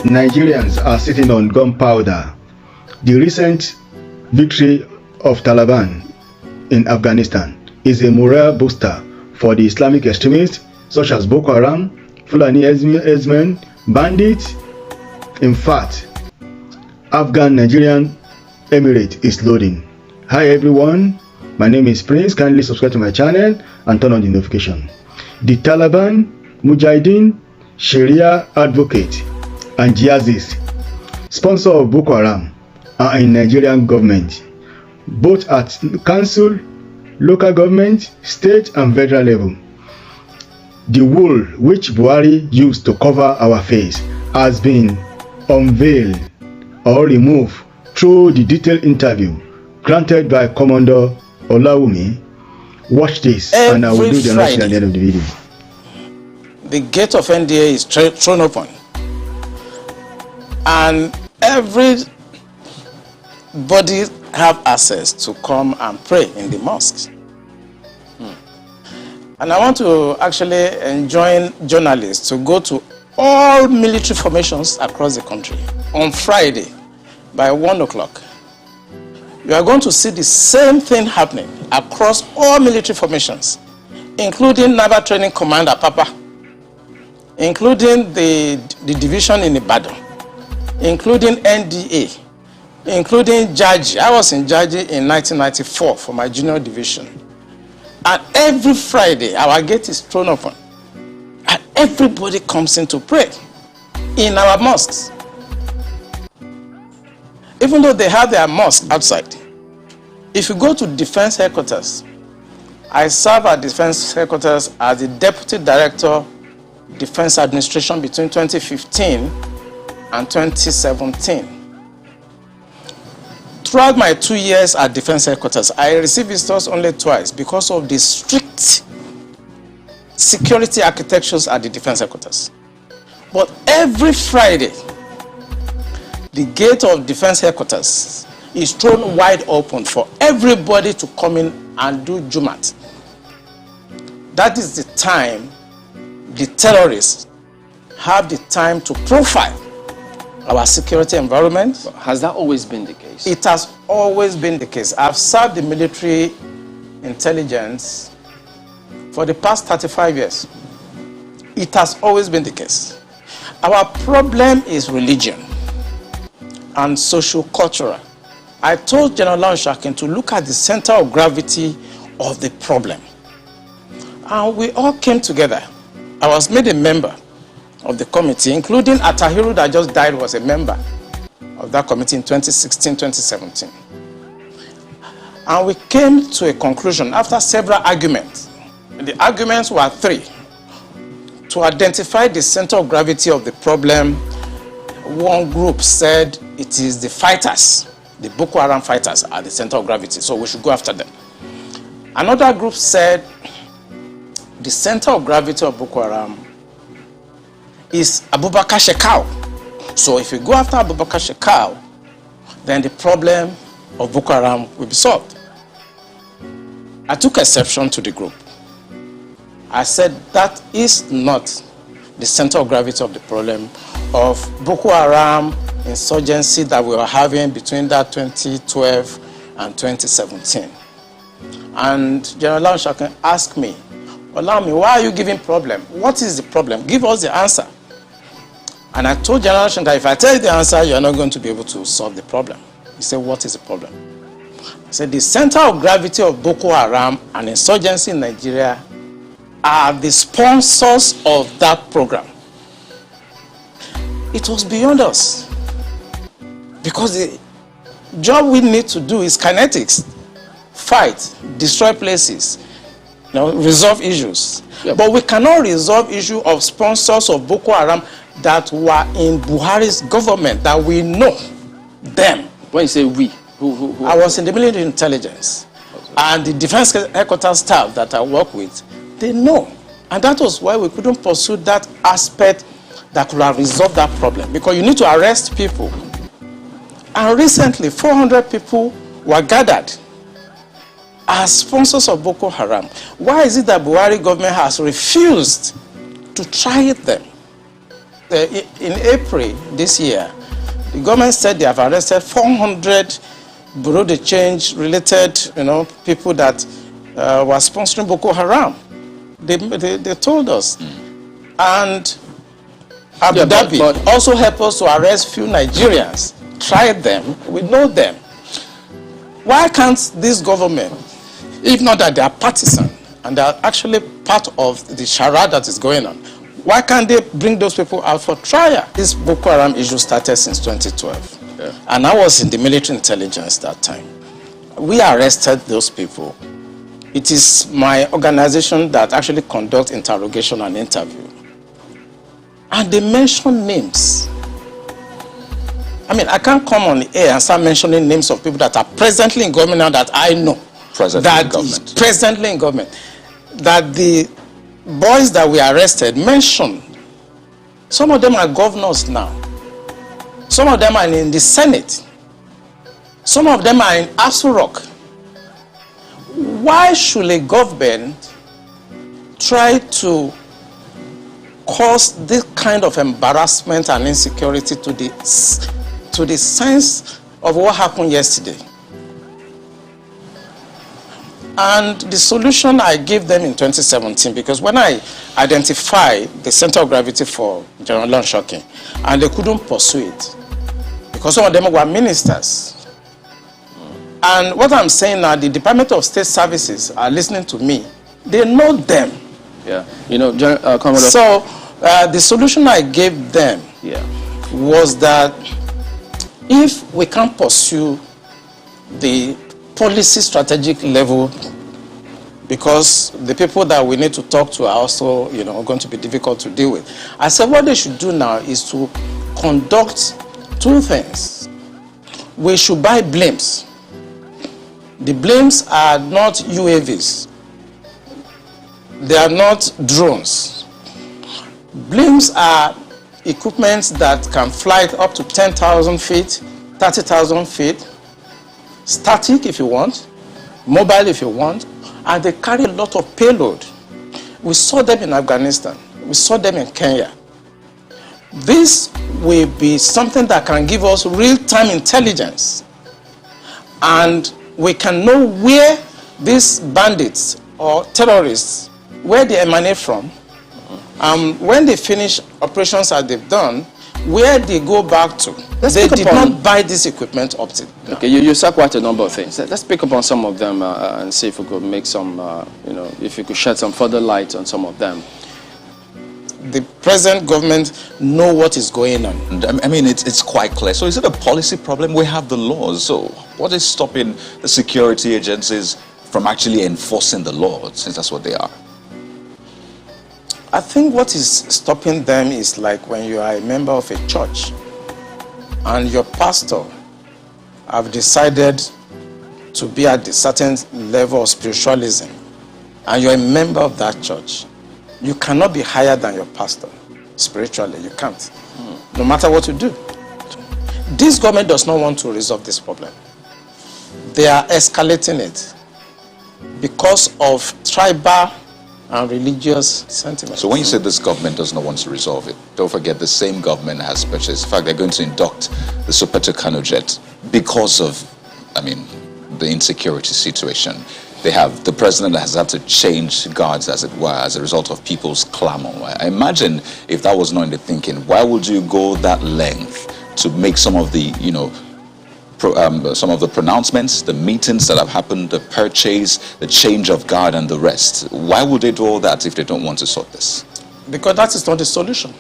Nigerians are sitting on gunpowder. The recent victory of Taliban in Afghanistan is a morale booster for the Islamic extremists such as Boko Haram, Fulani Herdsmen, Bandit. In fact, Afghan-Nigerian Emirate is loading. Hi everyone, my name is Prince. Kindly subscribe to my channel and turn on the notification. The Taliban, Mujahideen, Sharia advocate and jihadists, sponsor of Boko Haram, are in Nigerian government, both at council, local government, state and federal level. The wool which Buhari used to cover our face has been unveiled or removed through the detailed interview granted by Commander Olawumi. Watch this and I will do the announcement at the end of the video. The gate of NDA is thrown open and everybody have access to come and pray in the mosques. And I want to actually enjoin journalists to go to all military formations across the country on Friday by 1 o'clock. You are going to see the same thing happening across all military formations, including Naval Training Command Apapa, including the division in Ibadan, including NDA, including Jaji. I was in Jaji in 1994 for my junior division. And every Friday, our gate is thrown open. And everybody comes in to pray in our mosques. Even though they have their mosque outside. If you go to defense headquarters, I serve at defense headquarters as the Deputy Director, Defense Administration between 2015 and 2017. Throughout my 2 years at defense headquarters, I received visitors only twice because of the strict security architectures at the defense headquarters. But every Friday, the gate of defense headquarters is thrown wide open for everybody to come in and do Jumat. That is the time the terrorists have the time to profile our security environment. Has that always been the case? It has always been the case. I've served the military intelligence for the past 35 years. It has always been the case. Our problem is religion and socio-cultural. I told General Lanshakin to look at the center of gravity of the problem. And we all came together. I was made a member of the committee, including Atahiru that just died was a member of that committee in 2016-2017. And we came to a conclusion after several arguments. And the arguments were three. To identify the center of gravity of the problem, one group said it is the fighters, the Boko Haram fighters are the center of gravity, so we should go after them. Another group said the center of gravity of Boko Haram is Abubakar Shekau. So if you go after Abubakar Shekau, then the problem of Boko Haram will be solved. I took exception to the group. I said that is not the center of gravity of the problem of Boko Haram insurgency that we were having between that 2012 and 2017. And General Lanshakin asked me, Olami, why are you giving problem? What is the problem? Give us the answer. And I told General Lanshakin that if I tell you the answer, you are not going to be able to solve the problem. He said, what is the problem? I said, the center of gravity of Boko Haram and insurgency in Nigeria are the sponsors of that program. It was beyond us. Because the job we need to do is kinetics. Fight, destroy places, resolve issues. Yep. But we cannot resolve issue of sponsors of Boko Haram that were in Buhari's government, that we know them. When you say we, who I was in the military intelligence. Okay. And the defense headquarters staff that I work with, they know. And that was why we couldn't pursue that aspect that could have resolved that problem. Because you need to arrest people. And recently, 400 people were gathered as sponsors of Boko Haram. Why is it that Buhari government has refused to try them? in April this year, the government said they have arrested 400 bureau de change related, people that were sponsoring Boko Haram. They told us. And Abu Dhabi also helped us to arrest few Nigerians. Tried them, we know them. Why can't this government, if not that they are partisan and they are actually part of the charade that is going on, why can't they bring those people out for trial? This Boko Haram issue started since 2012. Yeah. And I was in the military intelligence that time. We arrested those people. It is my organization that actually conducts interrogation and interview. And they mention names. I mean, I can't come on the air and start mentioning names of people that are presently in government now that I know. Presently in government. That the boys that we arrested mentioned. Some of them are governors now. Some of them are in the Senate. Some of them are in Aso Rock. Why should a government try to cause this kind of embarrassment and insecurity to the sense of what happened yesterday? And the solution I gave them in 2017, because when I identified the center of gravity for General Shocking, and they couldn't pursue it, because some of them were ministers. And what I'm saying now, the Department of State Services are listening to me. They know them. Yeah, Commodore. So the solution I gave them was that if we can't pursue the policy strategic level, because the people that we need to talk to are also, going to be difficult to deal with. I said what they should do now is to conduct two things. We should buy blimps. The blimps are not UAVs. They are not drones. Blimps are equipment that can fly up to 10,000 feet, 30,000 feet, static if you want, mobile if you want, and they carry a lot of payload. We saw them in Afghanistan. We saw them in Kenya. This will be something that can give us real-time intelligence, and we can know where these bandits or terrorists, where they emanate from, when they finish operations that they've done, where they go back to. They did not buy this equipment up to now. Okay, you said quite a number of things. Let's pick up on some of them and see if we could make some, if you could shed some further light on some of them. The present government know what is going on. I mean, it's quite clear. So is it a policy problem? We have the laws. So what is stopping the security agencies from actually enforcing the law, since that's what they are? I think what is stopping them is like when you are a member of a church and your pastor have decided to be at a certain level of spiritualism and you're a member of that church. You cannot be higher than your pastor spiritually. You can't. No matter what you do. This government does not want to resolve this problem. They are escalating it because of tribal and religious sentiment. So when you say this government does not want to resolve it, don't forget the same government has purchased, in fact, they're going to induct the Sopeto Kano jet because of, the insecurity situation. They have, the president has had to change guards, as it were, as a result of people's clamor. I imagine if that was not in the thinking, why would you go that length to make some of the, some of the pronouncements, the meetings that have happened, the purchase, the change of guard and the rest? Why would they do all that if they don't want to sort this? Because that is not the solution.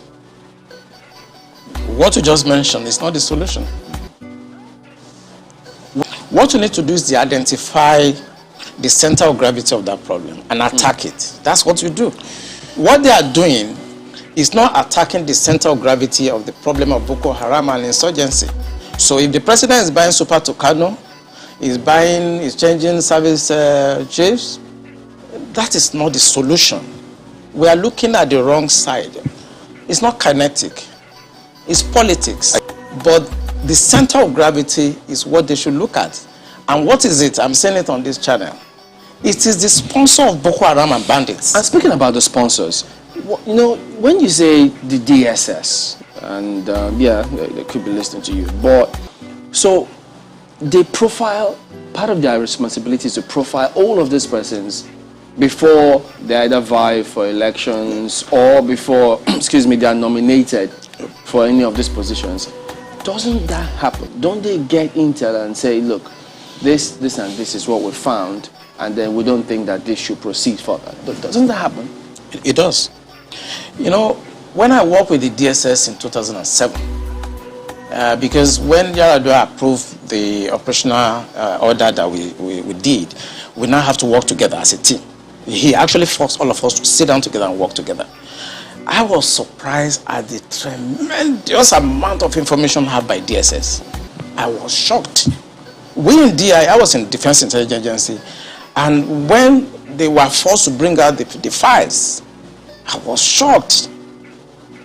What you just mentioned is not the solution. What you need to do is to identify the center of gravity of that problem and attack it. That's what you do. What they are doing is not attacking the center of gravity of the problem of Boko Haram and insurgency. So if the president is buying Super Tucano, is changing service chiefs, that is not the solution. We are looking at the wrong side. It's not kinetic, it's politics. But the center of gravity is what they should look at. And what is it? I'm saying it on this channel. It is the sponsor of Boko Haram and bandits. And speaking about the sponsors, when you say the DSS, and yeah, they could be listening to you. But so they profile, part of their responsibility is to profile all of these persons before they either vie for elections or before, excuse me, they are nominated for any of these positions. Doesn't that happen? Don't they get intel and say, look, this and this is what we found, and then we don't think that this should proceed further? Doesn't that happen? It does. You know, when I worked with the DSS in 2007, because when Yar'Adua approved the operational order that we did, we now have to work together as a team. He actually forced all of us to sit down together and work together. I was surprised at the tremendous amount of information had by DSS. I was shocked. We in DI, I was in Defense Intelligence Agency, and when they were forced to bring out the files, I was shocked.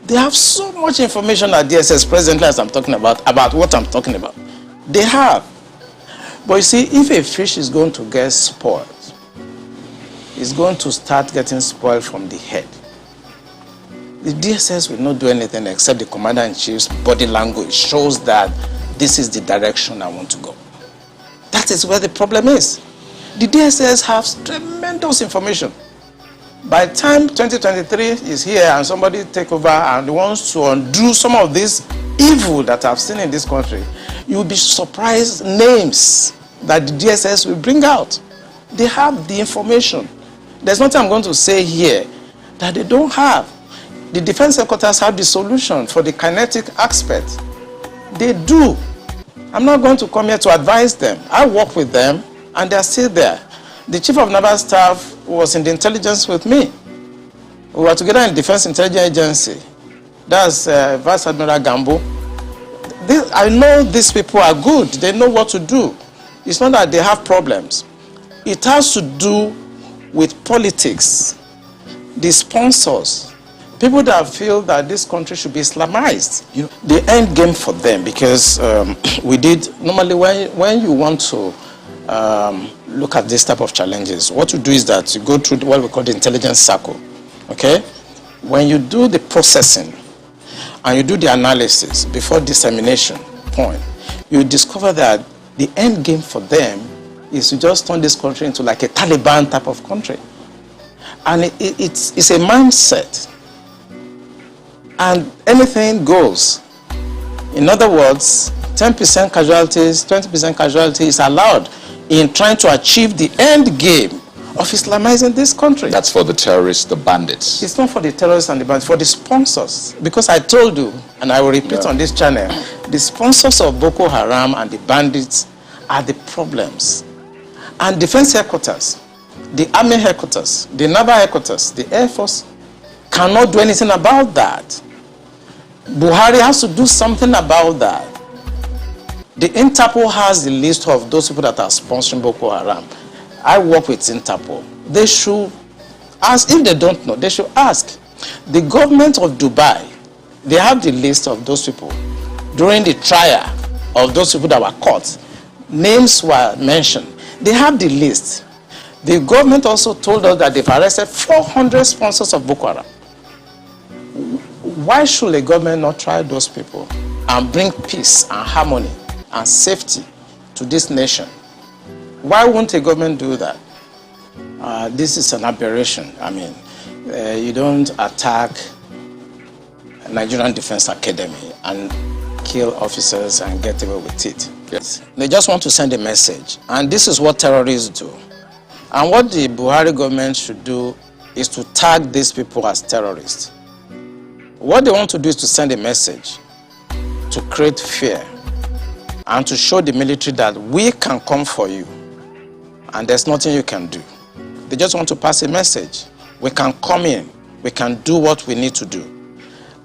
They have so much information at DSS presently as I'm talking about what I'm talking about. They have. But you see, if a fish is going to get spoiled, it's going to start getting spoiled from the head. The DSS will not do anything except the Commander-in-Chief's body language shows that this is the direction I want to go. That is where the problem is. The DSS has tremendous information. By the time 2023 is here and somebody take over and wants to undo some of this evil that I've seen in this country, you'll be surprised names that the DSS will bring out. They have the information. There's nothing I'm going to say here that they don't have. The defense headquarters have the solution for the kinetic aspect. They do. I'm not going to come here to advise them. I work with them and they're still there. The Chief of Naval Staff was in the intelligence with me. We were together in Defense Intelligence Agency. That's Vice Admiral Gambo. I know these people are good. They know what to do. It's not that they have problems. It has to do with politics, the sponsors, people that feel that this country should be Islamized. You know, the end game for them, because we did, normally when you want to look at this type of challenges, what you do is that you go through what we call the intelligence circle, okay? When you do the processing and you do the analysis before dissemination point, you discover that the end game for them is to just turn this country into like a Taliban type of country. And it's a mindset. And anything goes. In other words, 10% casualties, 20% casualties is allowed in trying to achieve the end game of Islamizing this country. That's for the terrorists, the bandits. It's not for the terrorists and the bandits, for the sponsors. Because I told you, and I will repeat on this channel, the sponsors of Boko Haram and the bandits are the problems. And defense headquarters, the army headquarters, the naval headquarters, the air force cannot do anything about that. Buhari has to do something about that. The Interpol has the list of those people that are sponsoring Boko Haram. I work with Interpol. They should ask, if they don't know, they should ask. The government of Dubai, they have the list of those people. During the trial of those people that were caught, names were mentioned. They have the list. The government also told us that they've arrested 400 sponsors of Boko Haram. Why should a government not try those people and bring peace and harmony and safety to this nation? Why won't a government do that? This is an aberration. I mean, you don't attack Nigerian Defense Academy and kill officers and get away with it. Yes. They just want to send a message. And this is what terrorists do. And what the Buhari government should do is to tag these people as terrorists. What they want to do is to send a message to create fear and to show the military that we can come for you and there's nothing you can do. They just want to pass a message. We can come in. We can do what we need to do.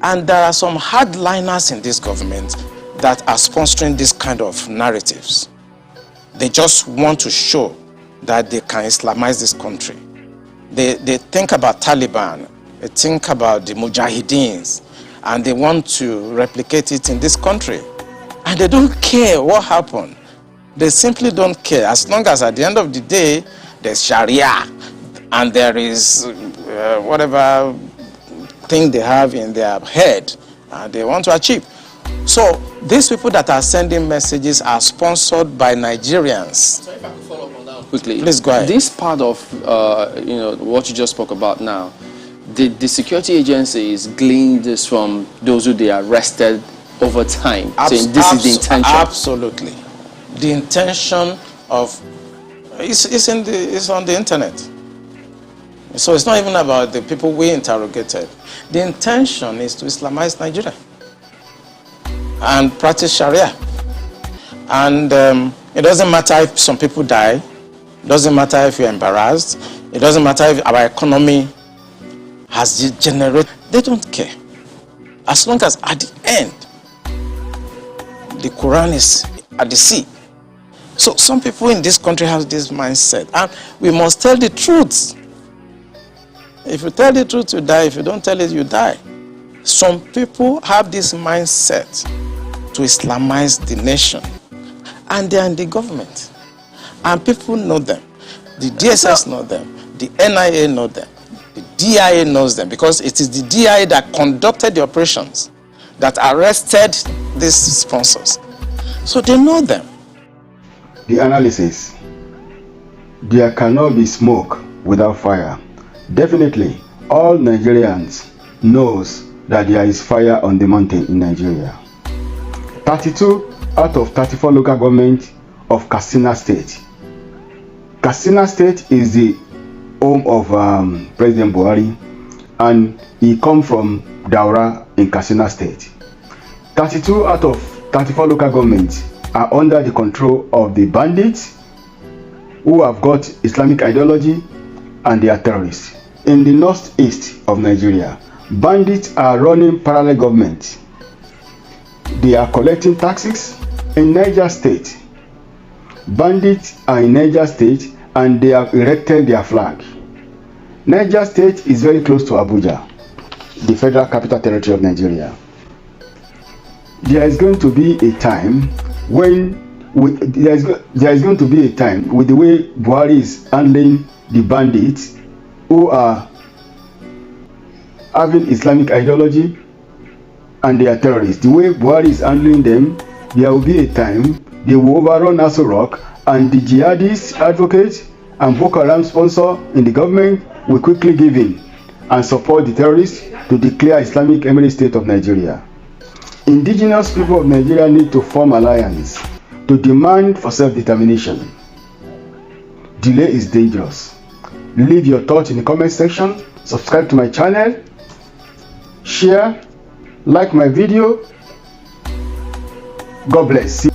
And there are some hardliners in this government that are sponsoring this kind of narratives. They just want to show that they can Islamize this country. They think about Taliban, they think about the Mujahideens, and they want to replicate it in this country. And they don't care what happened. They simply don't care. As long as at the end of the day, there's Sharia, and there is whatever thing they have in their head they want to achieve. So these people that are sending messages are sponsored by Nigerians. So if I could follow up on that quickly. Please go ahead. This part of what you just spoke about now, the security agencies gleaned this from those who they arrested over time, saying this is the intention. Absolutely. The intention of it's on the internet. So it's not even about the people we interrogated. The intention is to Islamize Nigeria and practice Sharia. And it doesn't matter if some people die. It doesn't matter if you're embarrassed. It doesn't matter if our economy has degenerated. They don't care. As long as at the end, the Quran is at the sea. So some people in this country have this mindset. And we must tell the truth. If you tell the truth, you die. If you don't tell it, you die. Some people have this mindset to Islamize the nation. And they are in the government. And people know them. The DSS know them. The NIA know them. The DIA knows them. Because it is the DIA that conducted the operations that arrested these sponsors. So they know them. The analysis. There cannot be smoke without fire. Definitely, all Nigerians knows that there is fire on the mountain in Nigeria. 32 out of 34 local governments of Katsina State. Katsina State is the home of President Buhari, and he comes from Daura in Katsina State. 32 out of 34 local governments are under the control of the bandits who have got Islamic ideology, and they are terrorists. In the northeast of Nigeria, bandits are running parallel government. They are collecting taxes. In Niger State, bandits are in Niger State and they have erected their flag. Niger State is very close to Abuja, the federal capital territory of Nigeria. There is going to be a time when there is going to be a time with the way Buhari is handling the bandits who are having Islamic ideology and they are terrorists. The way Buhari is handling them, there will be a time they will overrun Aso Rock, and the jihadist advocates and Boko Haram sponsor in the government will quickly give in and support the terrorists to declare Islamic Emirate State of Nigeria. Indigenous people of Nigeria need to form alliance to demand for self-determination. Delay is dangerous. Leave your thoughts in the comment section. Subscribe to my channel. Share. Like my video. God bless.